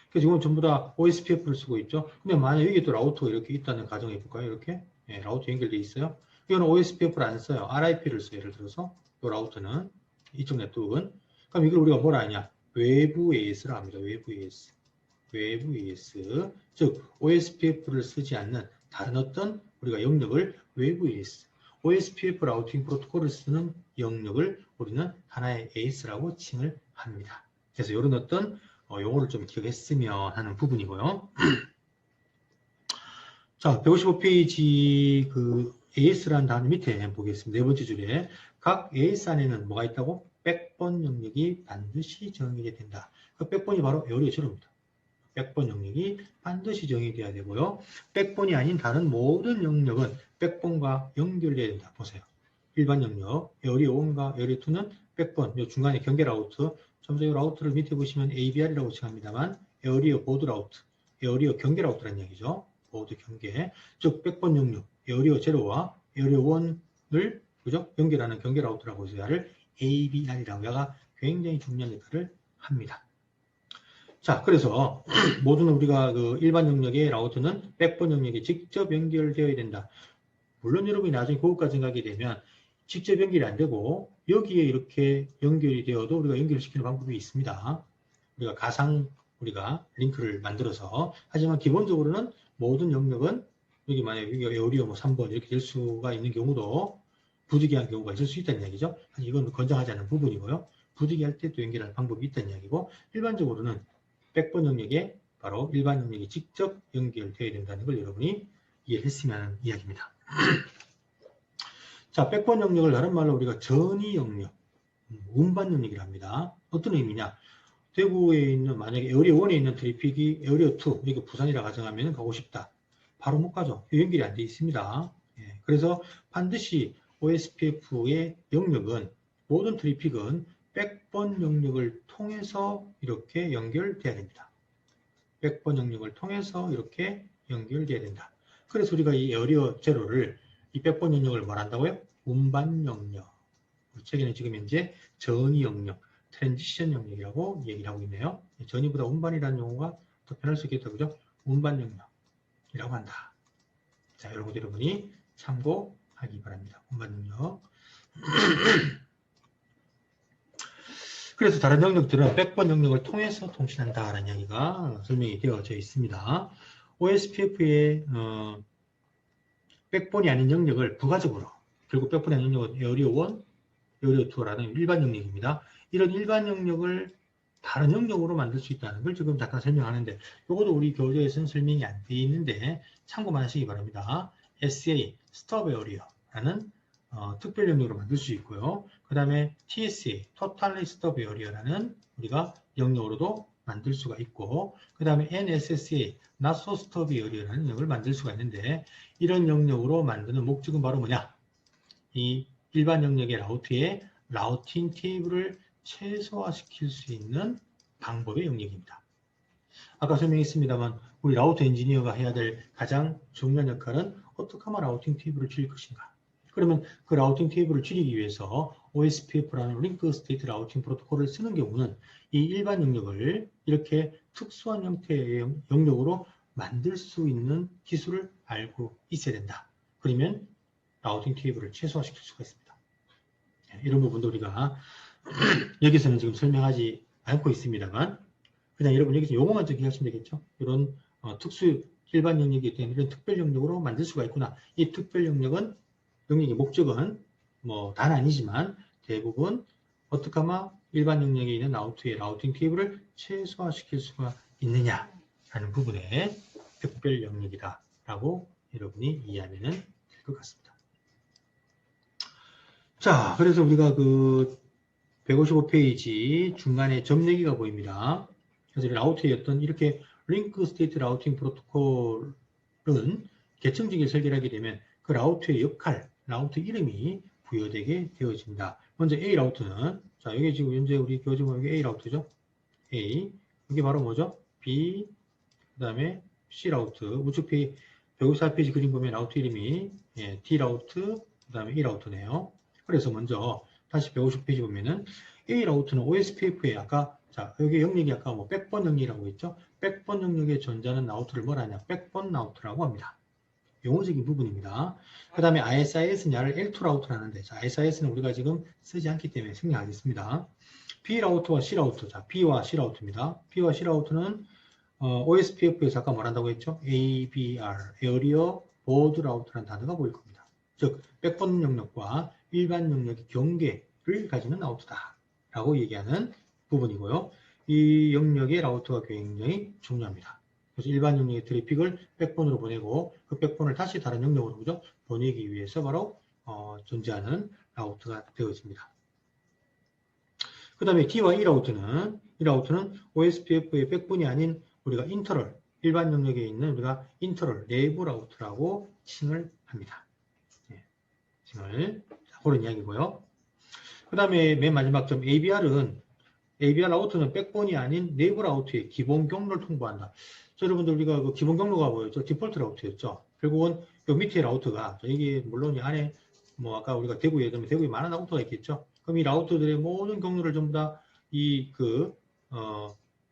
그래서 이건 전부 다 OSPF를 쓰고 있죠. 근데 만약 여기 또 라우터가 이렇게 있다는 가정해 볼까요? 이렇게 라우터 연결되어 있어요. 이거는 OSPF를 안 써요. RIP를 써요. 예를 들어서 이 라우터는 이쪽 네트워크는 그럼 이걸 우리가 뭐라 하냐? 외부 AS라 합니다. 외부 AS. 외부 AS. 즉 OSPF를 쓰지 않는 다른 어떤 우리가 영역을 외부 AS. OSPF 라우팅 프로토콜을 쓰는 영역을 우리는 하나의 AS라고 칭을 합니다. 그래서 이런 어떤 용어를 좀 기억했으면 하는 부분이고요. 자, 155페이지 AS라는 단어 밑에 보겠습니다. 네 번째 줄에 각 AS 안에는 뭐가 있다고? 백번 영역이 반드시 정의되어야 된다. 그 백번이 바로 에어리어 제로입니다. 백번 영역이 반드시 정의되어야 되고요. 백번이 아닌 다른 모든 영역은 백번과 연결되어야 된다. 보세요. 일반 영역, 에어리어 1과 에어리어 2는 백번, 요 중간에 경계 라우트, 점점 이 라우트를 밑에 보시면 ABR이라고 칭합니다만 에어리어 보드 라우트, 에어리어 경계 라우트라는 얘기죠. 보드 경계, 즉 백번 영역, 에어리어 제로와 에어리어 1을 그죠? 연결하는 경계 라우트라고 해서 야를 ABR이라고 야가 굉장히 중요한 역할을 합니다. 자, 그래서 모든 우리가 일반 영역의 라우트는 백번 영역에 직접 연결되어야 된다. 물론 여러분이 나중에 고급까지 가게 되면 직접 연결이 안 되고 여기에 이렇게 연결이 되어도 우리가 연결시키는 방법이 있습니다. 우리가 우리가 링크를 만들어서 하지만 기본적으로는 모든 영역은 여기 만약에 에어리어 3번 이렇게 될 수가 있는 경우도 부득이한 경우가 있을 수 있다는 이야기죠. 이건 권장하지 않는 부분이고요. 부득이할 때 또 연결할 방법이 있다는 이야기고 일반적으로는 백번 영역에 바로 일반 영역이 직접 연결되어야 된다는 걸 여러분이 이해했으면 하는 이야기입니다. 자, 백번 영역을 다른 말로 우리가 전위 영역, 운반 영역이라 합니다. 어떤 의미냐? 대구에 있는 만약에 에어리어 1에 있는 트래픽이 에어리어 2, 이게 부산이라 가정하면 가고 싶다. 바로 못 가죠. 연결이 안 돼 있습니다. 예, 그래서 반드시 OSPF의 영역은 모든 트래픽은 백번 영역을 통해서 이렇게 연결돼야 됩니다. 백번 영역을 통해서 이렇게 연결돼야 된다. 그래서 우리가 이 에어리어 제로를 이 백번 영역을 말한다고요? 운반 영역. 책에는 지금 현재 전이 영역, 트랜지션 영역이라고 얘기를 하고 있네요. 전이보다 운반이라는 용어가 더 편할 수 있겠다, 그죠? 운반 영역이라고 한다. 자, 이런 것들 여러분이 참고하기 바랍니다. 운반 영역. 그래서 다른 영역들은 백번 영역을 통해서 통신한다라는 이야기가 설명이 되어져 있습니다. OSPF의 백번이 아닌 영역을 부가적으로, 결국 백번이 아닌 영역은 에어리어 1, 에어리어 2라는 일반 영역입니다. 이런 일반 영역을 다른 영역으로 만들 수 있다는 걸 지금 잠깐 설명하는데, 이것도 우리 교재에서는 설명이 안 되어 있는데 참고만 하시기 바랍니다. SA, Stop Area라는 특별 영역으로 만들 수 있고요. 그 다음에 TSA, Totally Stop Area라는 우리가 영역으로도 만들 수가 있고, 그 다음에 NSSA, Not So Stop Area라는 영역을 만들 수가 있는데, 이런 영역으로 만드는 목적은 바로 뭐냐? 이 일반 영역의 라우트에 라우팅 테이블을 최소화시킬 수 있는 방법의 영역입니다. 아까 설명했습니다만 우리 라우터 엔지니어가 해야 될 가장 중요한 역할은 어떻게 하면 라우팅 테이블을 줄일 것인가. 그러면 그 라우팅 테이블을 줄이기 위해서 OSPF라는 링크 스테이트 라우팅 프로토콜을 쓰는 경우는 이 일반 영역을 이렇게 특수한 형태의 영역으로 만들 수 있는 기술을 알고 있어야 된다. 그러면 라우팅 테이블을 최소화시킬 수가 있습니다. 이런 부분도 우리가 여기서는 지금 설명하지 않고 있습니다만, 그냥 여러분 여기서 용어만 좀 기억하시면 되겠죠. 이런 특수 일반 영역이 된 이런 특별 영역으로 만들 수가 있구나. 이 특별 영역은 영역의 목적은 뭐 다는 아니지만 대부분 어떻게 하면 일반 영역에 있는 라우트의 라우팅 테이블을 최소화시킬 수가 있느냐라는 부분의 특별 영역이다라고 여러분이 이해하면 될 것 같습니다. 자, 그래서 우리가 그 155페이지 중간에 점내기가 보입니다. 그래서 라우트의 어떤 이렇게 링크 스테이트 라우팅 프로토콜은 계층적인 설계를 하게 되면 그 라우트의 역할, 라우트 이름이 부여되게 되어집니다. 먼저 A 라우트는, 자, 여기 지금 현재 우리 교재 보면 A 라우트죠. A. 이게 바로 뭐죠? B. 그 다음에 C 라우트. 우측 페이지, 154페이지 그림 보면 라우트 이름이 D 라우트, 그 다음에 E 라우트네요. 그래서 먼저 다시 150페이지 보면은 A 라우트는 OSPF에 아까, 자, 여기 영역이 아까 뭐 백번 영역이라고 했죠? 백번 영역에 존재하는 라우트를 뭐라 하냐? 백번 라우트라고 합니다. 용어적인 부분입니다. 그 다음에 ISIS는 야를 L2 라우트라는데, 자, ISIS는 우리가 지금 쓰지 않기 때문에 생략하겠습니다. B 라우트와 C 라우트, 자, B와 C 라우트입니다. B와 C 라우트는 OSPF에서 아까 뭐란다고 했죠? ABR, 에어리어 보드 라우트라는 단어가 보일 겁니다. 즉, 백번 영역과 일반 영역의 경계를 가지는 라우트다 라고 얘기하는 부분이고요. 이 영역의 라우트가 굉장히 중요합니다. 그래서 일반 영역의 트래픽을 백번으로 보내고 그 백번을 다시 다른 영역으로 그죠? 보내기 위해서 바로 존재하는 라우트가 되어집니다. 그 다음에 D와 E 라우트는, 이 라우트는 OSPF의 백번이 아닌 우리가 인터럴, 일반 영역에 있는 우리가 인터럴, 내부 라우트라고 칭을 합니다. 칭을, 그런 이야기고요. 그 다음에 맨 마지막 점 ABR 라우트는 백번이 아닌 내부 라우트의 기본 경로를 통보한다. 자, 여러분들 우리가 그 기본 경로가 뭐였죠? 디폴트 라우트였죠. 결국은 요 밑에 라우트가, 이게 물론 이 안에 뭐 아까 우리가 대구에 많은 라우트가 있겠죠. 그럼 이 라우트들의 모든 경로를 전부 다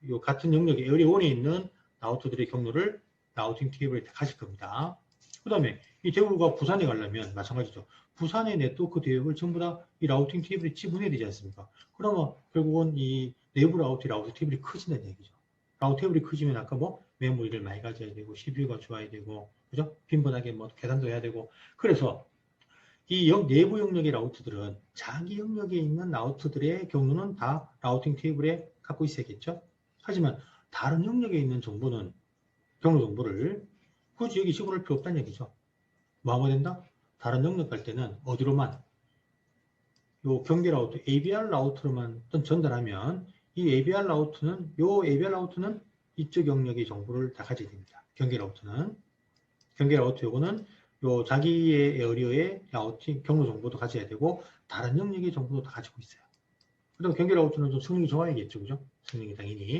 요 같은 영역에 에어리어 1에 있는 라우트들의 경로를 라우팅 테이블에 가실 겁니다. 그 다음에 이 대구가 부산에 가려면 마찬가지죠. 부산의 네트워크 대역을 전부 다 이 라우팅 테이블에 지분해야 되지 않습니까? 그러면 결국은 이 내부 라우트 테이블이 커진다는 얘기죠. 라우트 테이블이 커지면 아까 뭐 메모리를 많이 가져야 되고 CPU가 좋아야 되고 그죠? 빈번하게 뭐 계산도 해야 되고 그래서 이 내부 영역의 라우트들은 자기 영역에 있는 라우트들의 경로는 다 라우팅 테이블에 갖고 있어야겠죠. 하지만 다른 영역에 있는 정보는 경로 정보를 굳이 여기 집어넣을 필요 없다는 얘기죠. 뭐 하면 된다? 다른 영역 갈 때는 어디로만 요 경계 라우트 ABR 라우트로만 전달하면 이 ABR 라우트는 이쪽 영역의 정보를 다 가지게 됩니다. 경계 라우트는. 경계 라우트 요거는 요 자기의 에어리어의 라우팅 경로 정보도 가져야 되고 다른 영역의 정보도 다 가지고 있어요. 그다음 경계 라우트는 좀 성능이 좋아야겠죠, 그죠? 성능이 당연히.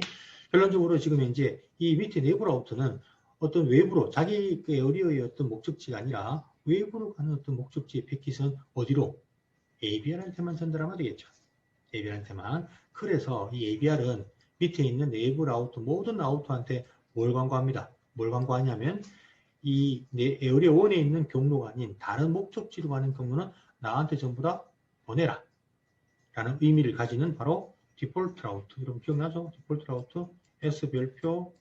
결론적으로 지금 이제 이 밑에 내부 라우트는 어떤 외부로 자기 그 에어리어의 어떤 목적지가 아니라 외부로 가는 어떤 목적지의 패킷은 어디로? ABR한테만 전달하면 되겠죠. ABR한테만. 그래서 이 ABR은 밑에 있는 내부 라우터 모든 라우터한테 뭘 광고합니다. 뭘 광고하냐면 이 에어리어 1에 있는 경로가 아닌 다른 목적지로 가는 경로는 나한테 전부 다 보내라 라는 의미를 가지는 바로 디폴트 라우트. 여러분 기억나죠? 디폴트 라우트 S별표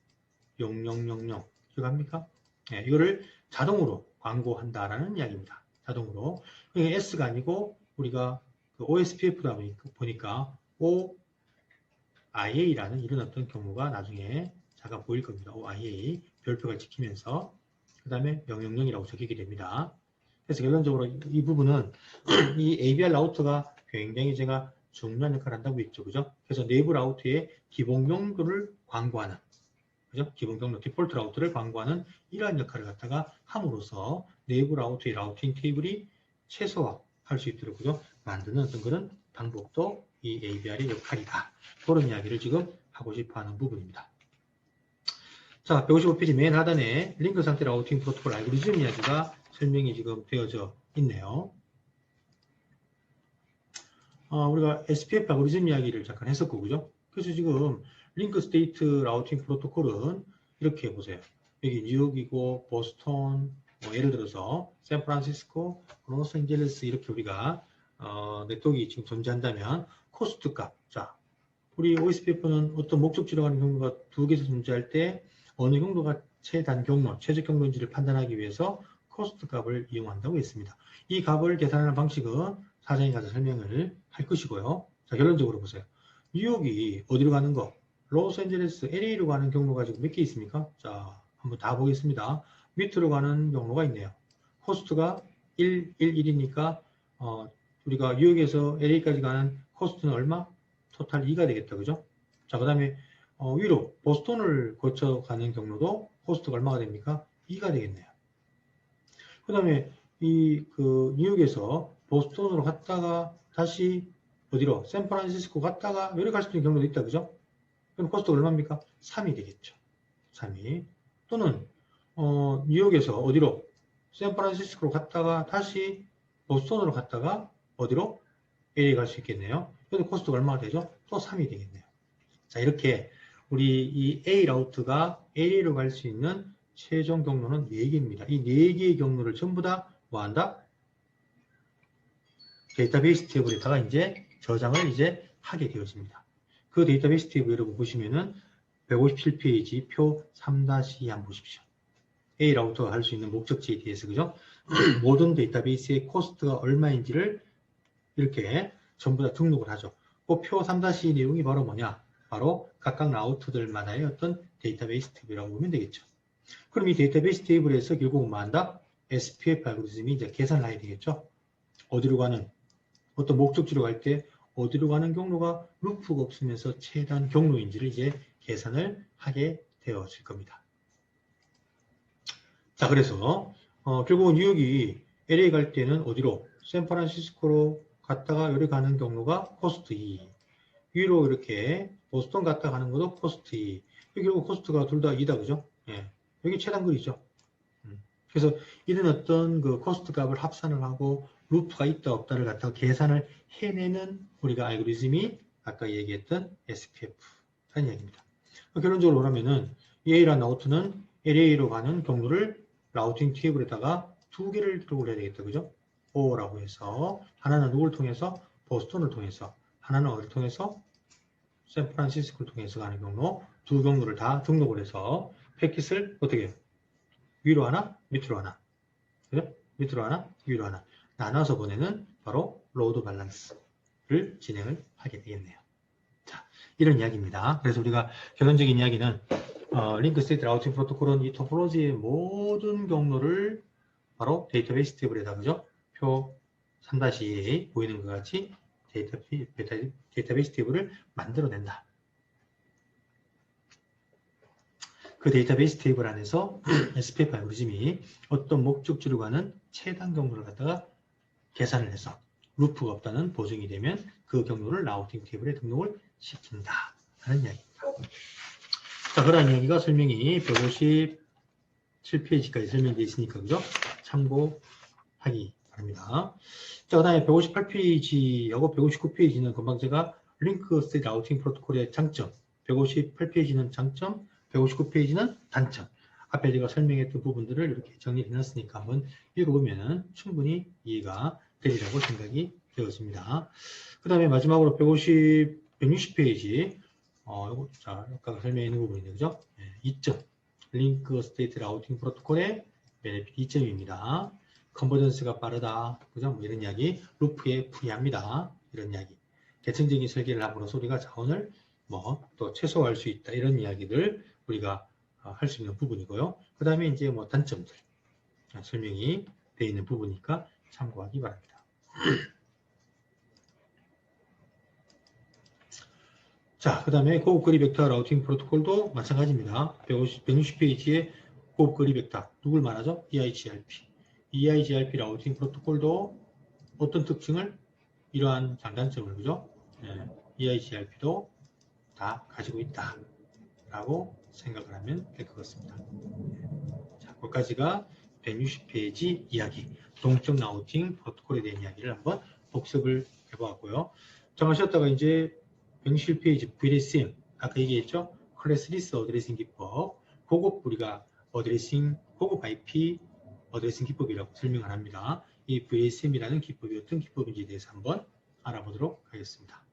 0000 기억합니까? 네, 이거를 자동으로 광고한다라는 이야기입니다. 자동으로. 그러니까 S가 아니고 우리가 그 OSPF다 보니까 OIA라는 이런 어떤 경우가 나중에 잠깐 보일 겁니다. OIA 별표가 찍히면서 그 다음에 000이라고 적히게 됩니다. 그래서 결론적으로 이 부분은 이 ABR 라우터가 굉장히 제가 중요한 역할을 한다고 했죠. 그죠? 그래서 내부 라우터의 기본 경로를 광고하는, 그죠? 기본 경로, 디폴트 라우터를 광고하는 이러한 역할을 갖다가 함으로써 내부 라우터의 라우팅 테이블이 최소화할 수 있도록, 그죠? 만드는 어떤 그런 방법도 이 ABR의 역할이다. 그런 이야기를 지금 하고 싶어 하는 부분입니다. 자, 155페이지 맨 하단에 링크 상태 라우팅 프로토콜 알고리즘 이야기가 설명이 지금 되어져 있네요. 우리가 SPF 알고리즘 이야기를 잠깐 했었고, 그죠? 그래서 지금 링크 스테이트 라우팅 프로토콜은 이렇게 보세요. 여기 뉴욕이고, 보스턴, 예를 들어서 샌프란시스코, 로스앤젤레스 이렇게 우리가 네트워크가 지금 존재한다면 코스트 값. 자, 우리 OSPF는 어떤 목적지로 가는 경로가 두 개에서 존재할 때 어느 경로가 최단 경로, 최적 경로인지를 판단하기 위해서 코스트 값을 이용한다고 했습니다. 이 값을 계산하는 방식은 사전에 가서 설명을 할 것이고요. 자, 결론적으로 보세요. 뉴욕이 어디로 가는 거? 로스앤젤레스, LA로 가는 경로가 지금 몇 개 있습니까? 자, 한번 다 보겠습니다. 밑으로 가는 경로가 있네요. 코스트가 1, 1, 1이니까 우리가 뉴욕에서 LA까지 가는 코스트는 얼마? 토탈 2가 되겠다. 그죠? 자, 그 다음에 위로 보스턴을 거쳐 가는 경로도 코스트가 얼마가 됩니까? 2가 되겠네요. 그 다음에 뉴욕에서 보스턴으로 갔다가 다시 어디로? 샌프란시스코 갔다가 여기 갈 수 있는 경로도 있다. 그죠? 그럼 코스트가 얼마입니까? 3이 되겠죠. 3이. 또는 뉴욕에서 어디로? 샌프란시스코로 갔다가 다시 보스턴으로 갔다가 어디로? LA 갈 수 있겠네요. 그래도 코스트가 얼마가 되죠? 또 3이 되겠네요. 자, 이렇게 우리 이 A 라우트가 LA로 갈 수 있는 최종 경로는 4개입니다. 이 4개의 경로를 전부 다 뭐한다? 데이터베이스 테이블에다가 이제 저장을 이제 하게 되어집니다. 그 데이터베이스 테이블 여러분 보시면은 157페이지 표 3-2 한번 보십시오. A 라우터가 할 수 있는 목적지에 대해서, 그죠? 모든 데이터베이스의 코스트가 얼마인지를 이렇게 전부 다 등록을 하죠. 그 표 3-2 내용이 바로 뭐냐? 바로 각각 라우터들마다의 어떤 데이터베이스 테이블이라고 보면 되겠죠. 그럼 이 데이터베이스 테이블에서 결국은 뭐 한다? SPF 알고리즘이 이제 계산을 해야 되겠죠. 어디로 가는, 어떤 목적지로 갈 때 어디로 가는 경로가 루프가 없으면서 최단 경로인지를 이제 계산을 하게 되어질 겁니다. 자, 그래서 결국은 뉴욕이 LA 갈 때는 어디로? 샌프란시스코로 갔다가 여기 가는 경로가 코스트 2. 위로 이렇게 보스턴 갔다 가는 것도 코스트 2. 여기 결국 코스트가 둘 다 2다, 그죠? 예. 여기 최단거리죠. 그래서 이런 어떤 그 코스트 값을 합산을 하고 루프가 있다 없다를 갖다가 계산을 해내는 우리가 알고리즘이 아까 얘기했던 SPF라는 이야기입니다. 결론적으로 그러면은 A라는 라우트는 LA로 가는 경로를 라우팅 테이블에다가 두 개를 기록을 해야 되겠다. 그죠? O라고 해서 하나는 누구를 통해서? 보스턴을 통해서, 하나는 어디를 통해서? 샌프란시스코를 통해서 가는 경로, 두 경로를 다 등록을 해서 패킷을 어떻게 해요? 위로 하나, 밑으로 하나. 그죠? 밑으로 하나, 위로 하나. 나눠서 보내는 바로 로드 밸런스를 진행을 하게 되겠네요. 자, 이런 이야기입니다. 그래서 우리가 결론적인 이야기는 링크 스테이트 라우팅 프로토콜은 이 토포로지의 모든 경로를 바로 데이터베이스 테이블에다, 그죠? 표 3-2에 보이는 것 같이 데이터베이스 테이블을 만들어낸다. 그 데이터베이스 테이블 안에서 SPF 알고리즘이 어떤 목적지로 가는 최단 경로를 갖다가 계산을 해서 루프가 없다는 보증이 되면 그 경로를 라우팅 테이블에 등록을 시킨다 하는 이야기입니다. 자, 그러한 이야기가 설명이 157페이지까지 설명되어 있으니까 그죠? 참고하기 바랍니다. 자, 그 다음에 158페이지하고 159페이지는 금방 제가 링크 스테이트 라우팅 프로토콜의 장점, 158페이지는 장점, 159페이지는 단점. 앞에 제가 설명했던 부분들을 이렇게 정리해 놨으니까 한번 읽어보면 충분히 이해가 되리라고 생각이 되었습니다. 그 다음에 마지막으로 160페이지, 자, 아까 설명해 있는 부분인데, 그죠? 네, 2점. 링크 스테이트 라우팅 프로토콜의 베네핏 2점입니다. 컨버전스가 빠르다. 그죠? 뭐 이런 이야기. 루프에 프리합니다. 이런 이야기. 계층적인 설계를 함으로써 우리가 자원을 또 최소화할 수 있다. 이런 이야기들 우리가 할 수 있는 부분이고요. 그 다음에 이제 단점들 설명이 되어 있는 부분이니까 참고하기 바랍니다. 자, 그 다음에 고급거리 벡터 라우팅 프로토콜도 마찬가지입니다. 160페이지에 고급거리 벡터 누굴 말하죠? EIGRP. EIGRP 라우팅 프로토콜도 어떤 특징을 이러한 장단점을 그죠? EIGRP도 다 가지고 있다 라고 생각을 하면 될 것 같습니다. 자, 거기까지가 160페이지 이야기, 동적 라우팅 프로토콜에 대한 이야기를 한번 복습을 해보았고요. 잠깐 쉬었다가 이제 161페이지 VLSM, 아까 얘기했죠? 클래스 리스 어드레싱 기법, 고급 우리가 어드레싱, 고급 IP 어드레싱 기법이라고 설명을 합니다. 이 VLSM이라는 기법이 어떤 기법인지에 대해서 한번 알아보도록 하겠습니다.